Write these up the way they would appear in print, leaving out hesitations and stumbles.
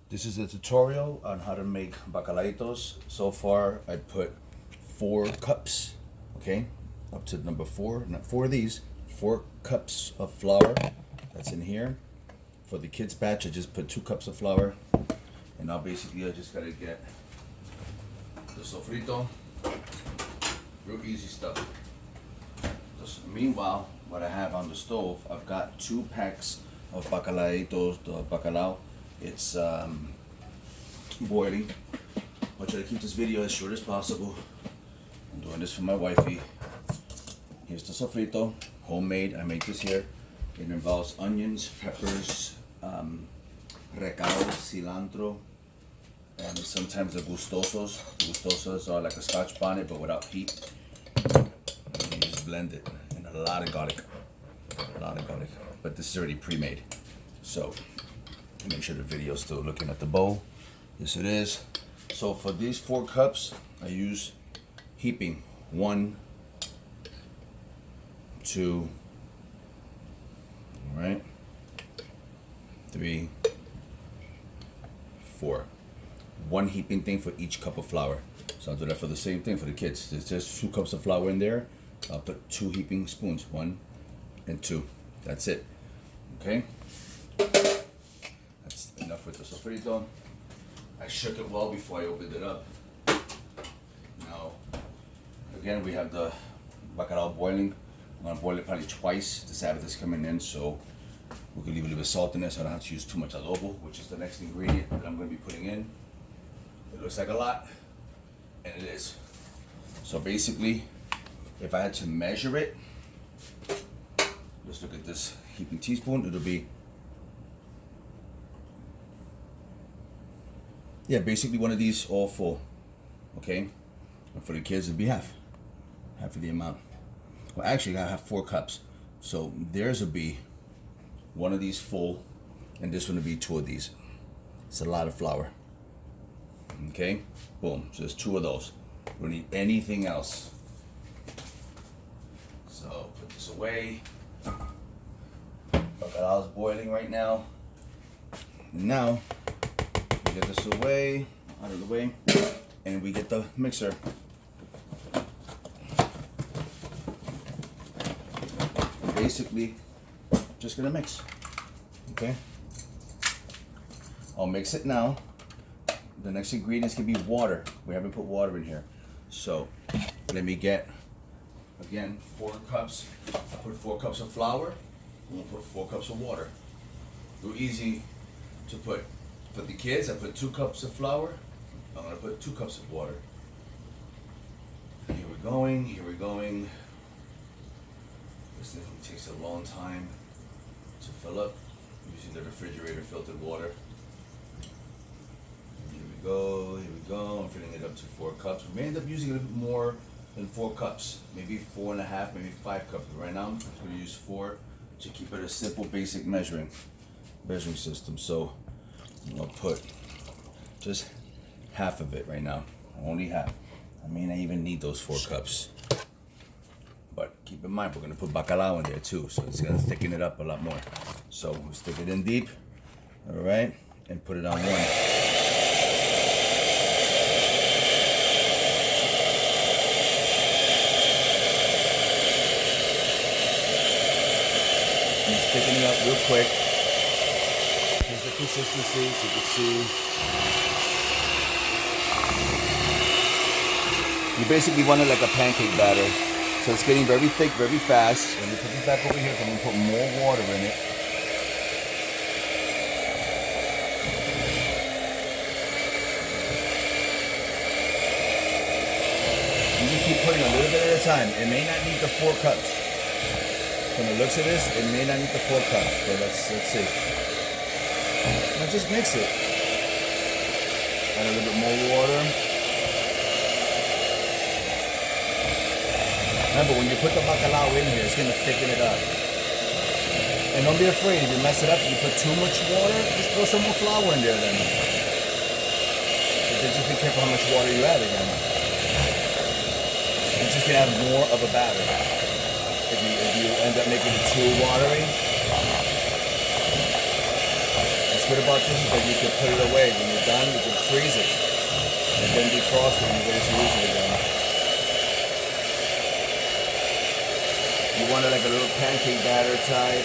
This is a tutorial on how to make bacalaitos. So far, I put 4 cups, okay? Up to number 4, not 4 of these, 4 cups of flour. That's in here. For the kids batch, I just put 2 cups of flour. And now basically I just gotta get the sofrito. Real easy stuff. Just, meanwhile, what I have on the stove, I've got 2 packs of bacalaitos, the bacalao. It's boiling. I'll try to keep this video as short as possible. I'm doing this for my wifey. Here's the sofrito, homemade. I make this here. It involves onions, peppers, recao, cilantro, and sometimes the gustosos. Gustosos are like a Scotch bonnet but without heat. And you just blend it, and a lot of garlic. But this is already pre-made. So make sure the video is still looking at the bowl. Yes, it is. So for these 4 cups, I use heaping 1, 2, all right, 3, 4. 1 heaping thing for each cup of flour. So I'll do that for the same thing for the kids. There's just 2 cups of flour in there. I'll put 2 heaping spoons, 1 and 2. That's it. Okay. That's enough with the sofrito. I shook it well before I opened it up. Now, again, we have the bacalao boiling. I'm gonna boil it probably twice. The Sabbath is coming in, so we can leave a little bit of salt in there so I don't have to use too much adobo, which is the next ingredient that I'm gonna be putting in. It looks like a lot, and it is. So basically, if I had to measure it, let's look at this heaping teaspoon. It'll be, yeah, basically one of these all full, okay? And for the kids, it'd be half of the amount. Well, actually, I have 4 cups. So theirs would be one of these full, and this one would be 2 of these. It's a lot of flour. Okay, boom, so there's 2 of those. We don't need anything else. So put this away. Bacalao's boiling right now. And now, we get this away, out of the way, and we get the mixer. Basically, just gonna mix, okay? I'll mix it now. The next ingredients can be water. We haven't put water in here. So let me get, again, 4 cups. I put 4 cups of flour, and we'll put 4 cups of water. Real easy to put. For the kids, I put 2 cups of flour. I'm gonna put 2 cups of water. Here we're going. This thing takes a long time to fill up using the refrigerator filtered water. Here we go. I'm filling it up to 4 cups. We may end up using a little bit more than 4 cups, maybe 4.5, maybe 5 cups. But right now, I'm just going to use 4 to keep it a simple, basic measuring system. So I'll put just half of it right now, only half. I may not even need those 4 cups. But keep in mind, we're gonna put bacalao in there too, so it's gonna thicken it up a lot more. So we'll stick it in deep, all right, and put it on 1. And it's thickening up real quick. Here's the consistency, so you can see. You basically want it like a pancake batter. So it's getting very thick, very fast. Let me put this back over here, so I'm gonna put more water in it. You just keep putting a little bit at a time. It may not need the 4 cups. From the looks of this, it may not need the 4 cups. But let's see. Now just mix it. Add a little bit more water. Remember, when you put the bacalao in here, it's going to thicken it up. And don't be afraid, if you mess it up, if you put too much water, just throw some more flour in there then. But then just be careful how much water you add again. You're just going to have more of a batter. If you end up making it too watery, what's good about this is that you can put it away. When you're done, you can freeze it. And then defrost it and you're ready to use it again. You want it like a little pancake batter type.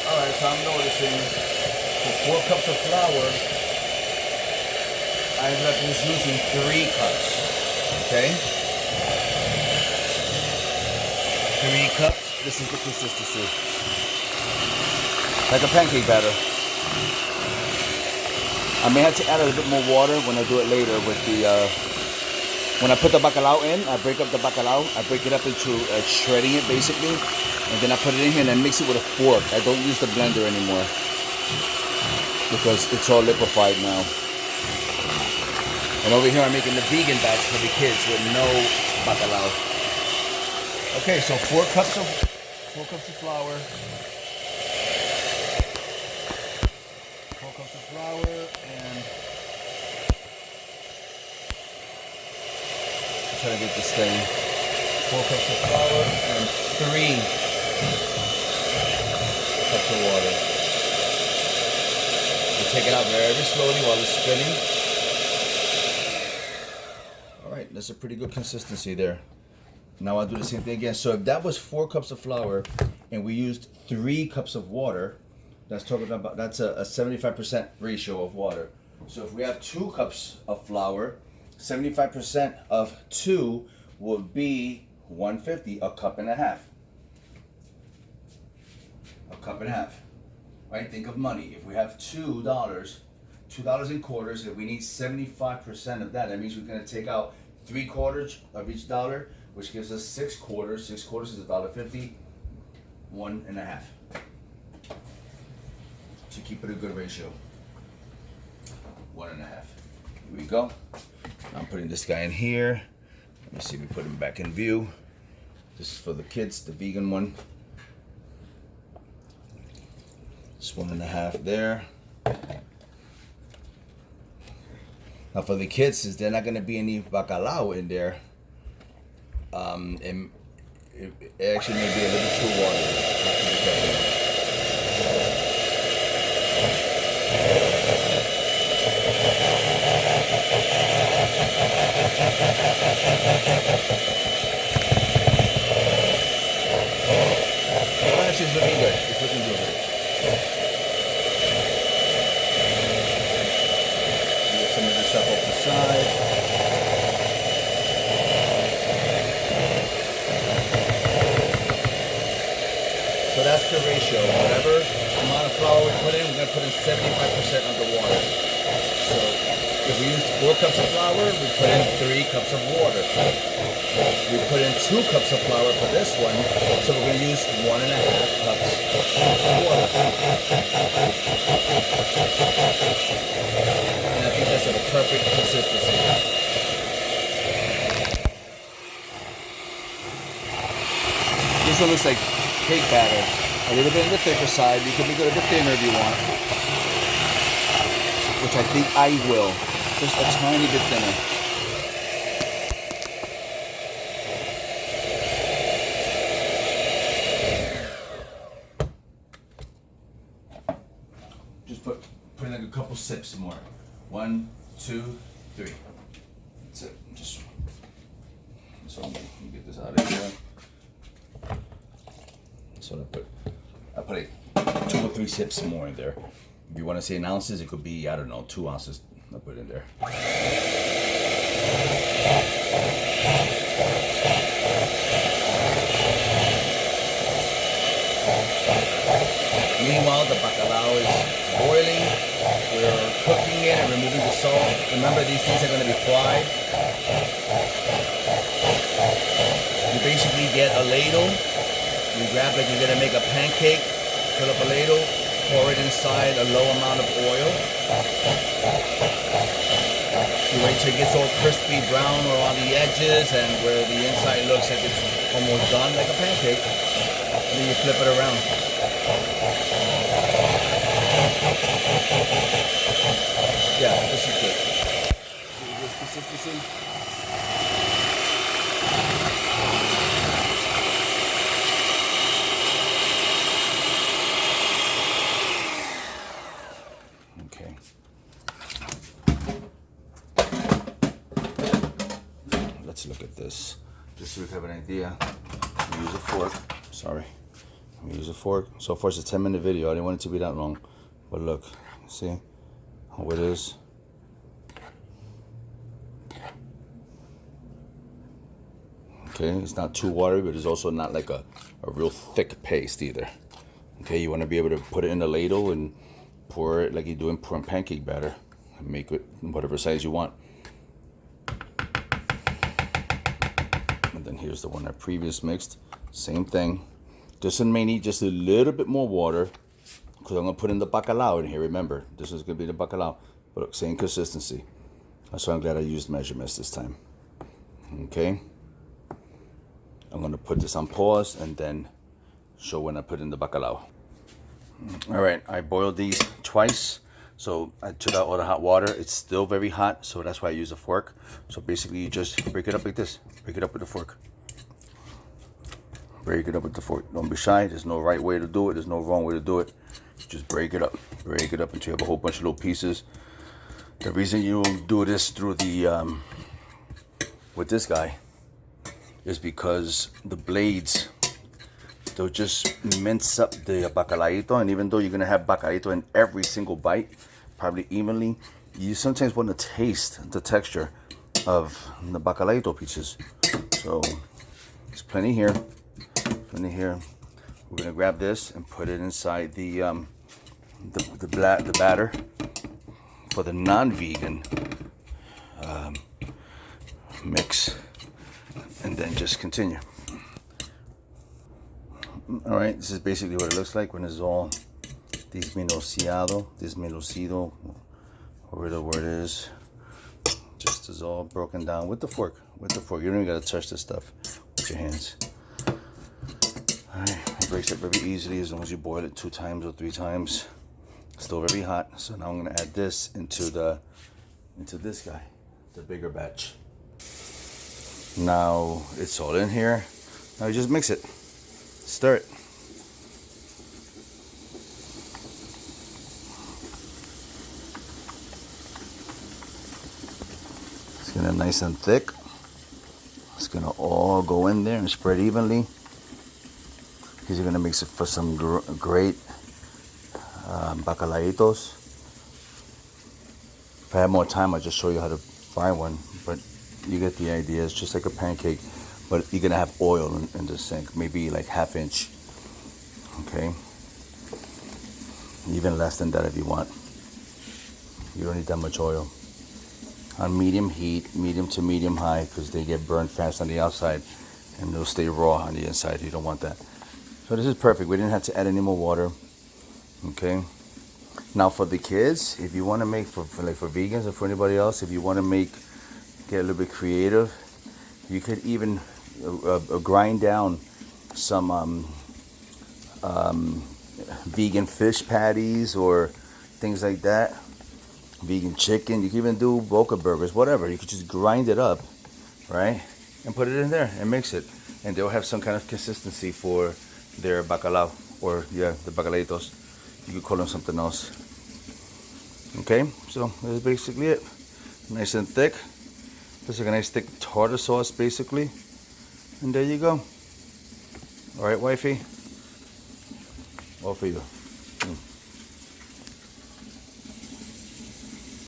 Alright, so I'm noticing for 4 cups of flour, I ended up just using 3 cups. Okay? 3 cups. This is the consistency. Like a pancake batter. I may have to add a little bit more water when I do it later with the, when I put the bacalao in, I break up the bacalao, I break it up into shredding it basically, and then I put it in here and I mix it with a fork. I don't use the blender anymore because it's all liquefied now. And over here I'm making the vegan batch for the kids with no bacalao. Okay, so 4 cups of flour. 4 cups of flour and I'm trying to get this thing. 4 cups of flour and 3 cups of water. You take it out very slowly while it's spinning. Alright, that's a pretty good consistency there. Now I'll do the same thing again. So if that was 4 cups of flour and we used 3 cups of water, that's talking about, that's a 75% ratio of water. So if we have 2 cups of flour, 75% of 2 would be 150, a cup and a half. A cup and a half. Right? Think of money. If we have $2 in quarters, if we need 75% of that, that means we're going to take out 3/4 of each dollar, which gives us 6 quarters. 6 quarters is $1.50. 1 1/2. To keep it a good ratio. 1 1/2. Here we go. I'm putting this guy in here. Let me see if we put him back in view. This is for the kids, the vegan one. Just 1 1/2 there. Now for the kids, since there's not going to be any bacalao in there, and it actually may be a little too watery. Well, actually, it's looking good. It's looking good. Get some of this up off the side. So that's the ratio. Whatever amount of flour we put in, we're going to put in 75% underwater. So if we used 4 cups of flour, we put in 3 cups of water. We put in 2 cups of flour for this one, so we're going to use 1 1/2 cups of water. And I think that's a perfect consistency. This one looks like cake batter. A little bit on the thicker side. You can make it a bit thinner if you want. Which I think I will. Just a tiny bit thinner. Just put in like a couple sips more. 1, 2, 3. That's it. Just so let me get this out of here. So I put 2 or 3 sips more in there. If you want to say in ounces, it could be, I don't know, 2 ounces. I'll put it in there. Meanwhile, the bacalao is boiling. We're cooking it and removing the salt. Remember, these things are going to be fried. You basically get a ladle. You grab like you're going to make a pancake, fill up a ladle, pour it inside a low amount of oil. You wait till it gets all crispy brown around the edges and where the inside looks like it's almost done like a pancake. And then you flip it around. Yeah, this is good. This consistency. Okay. Let's look at this, just so we have an idea. I'm gonna use a fork. Sorry. I'm gonna use a fork. So far it's a 10-minute video. I didn't want it to be that long. But look, see how it is? Okay, it's not too watery, but it's also not like a real thick paste either. Okay, you want to be able to put it in a ladle and pour it like you're doing pancake batter. And make it whatever size you want. And then here's the one I previous mixed. Same thing. Just may need just a little bit more water because I'm going to put in the bacalao in here. Remember, this is going to be the bacalao. But look, same consistency. That's why I'm glad I used measurements this time. Okay. I'm going to put this on pause and then show when I put in the bacalao. All right, I boiled these twice. So I took out all the hot water. It's still very hot, so that's why I use a fork. So basically you just break it up like this. Break it up with a fork. Break it up with the fork. Don't be shy. There's no right way to do it. There's no wrong way to do it. Just break it up. Break it up until you have a whole bunch of little pieces. The reason you do this through the, with this guy, is because the blades, they'll just mince up the bacalaito, and even though you're gonna have bacalaito in every single bite, probably evenly, you sometimes want to taste the texture of the bacalaito pieces. So there's plenty here, plenty here. We're gonna grab this and put it inside the batter for the non-vegan mix. And then just continue. All right, this is basically what it looks like when it's all dismenocido, whatever the word is. Just is all broken down with the fork. With the fork, you don't even gotta touch this stuff with your hands. All right, it breaks up very easily as long as you boil it 2 times or 3 times. Still very hot. So now I'm gonna add this into this guy, the bigger batch. Now it's all in here. Now you just mix it. Stir it. It's gonna be nice and thick. It's gonna all go in there and spread evenly. These are gonna mix it for some great bacalaitos. If I had more time, I'd just show you how to fry one, but you get the idea. It's just like a pancake, but you're gonna have oil in the sink, maybe like 1/2 inch. Okay, even less than that if you want. You don't need that much oil. On medium heat, medium to medium high, because they get burned fast on the outside and they'll stay raw on the inside. You don't want that. So this is perfect. We didn't have to add any more water. Okay. Now for the kids, if you want to make for vegans or for anybody else, if you want to get a little bit creative, you could even grind down some vegan fish patties or things like that. Vegan chicken. You can even do boca burgers, whatever. You could just grind it up, right, and put it in there and mix it, and they'll have some kind of consistency for their bacalao, or the bacalaitos. You could call them something else. Okay, so that's basically it. Nice and thick. Just like a nice thick tartar sauce, basically. And there you go. All right, wifey. All for you.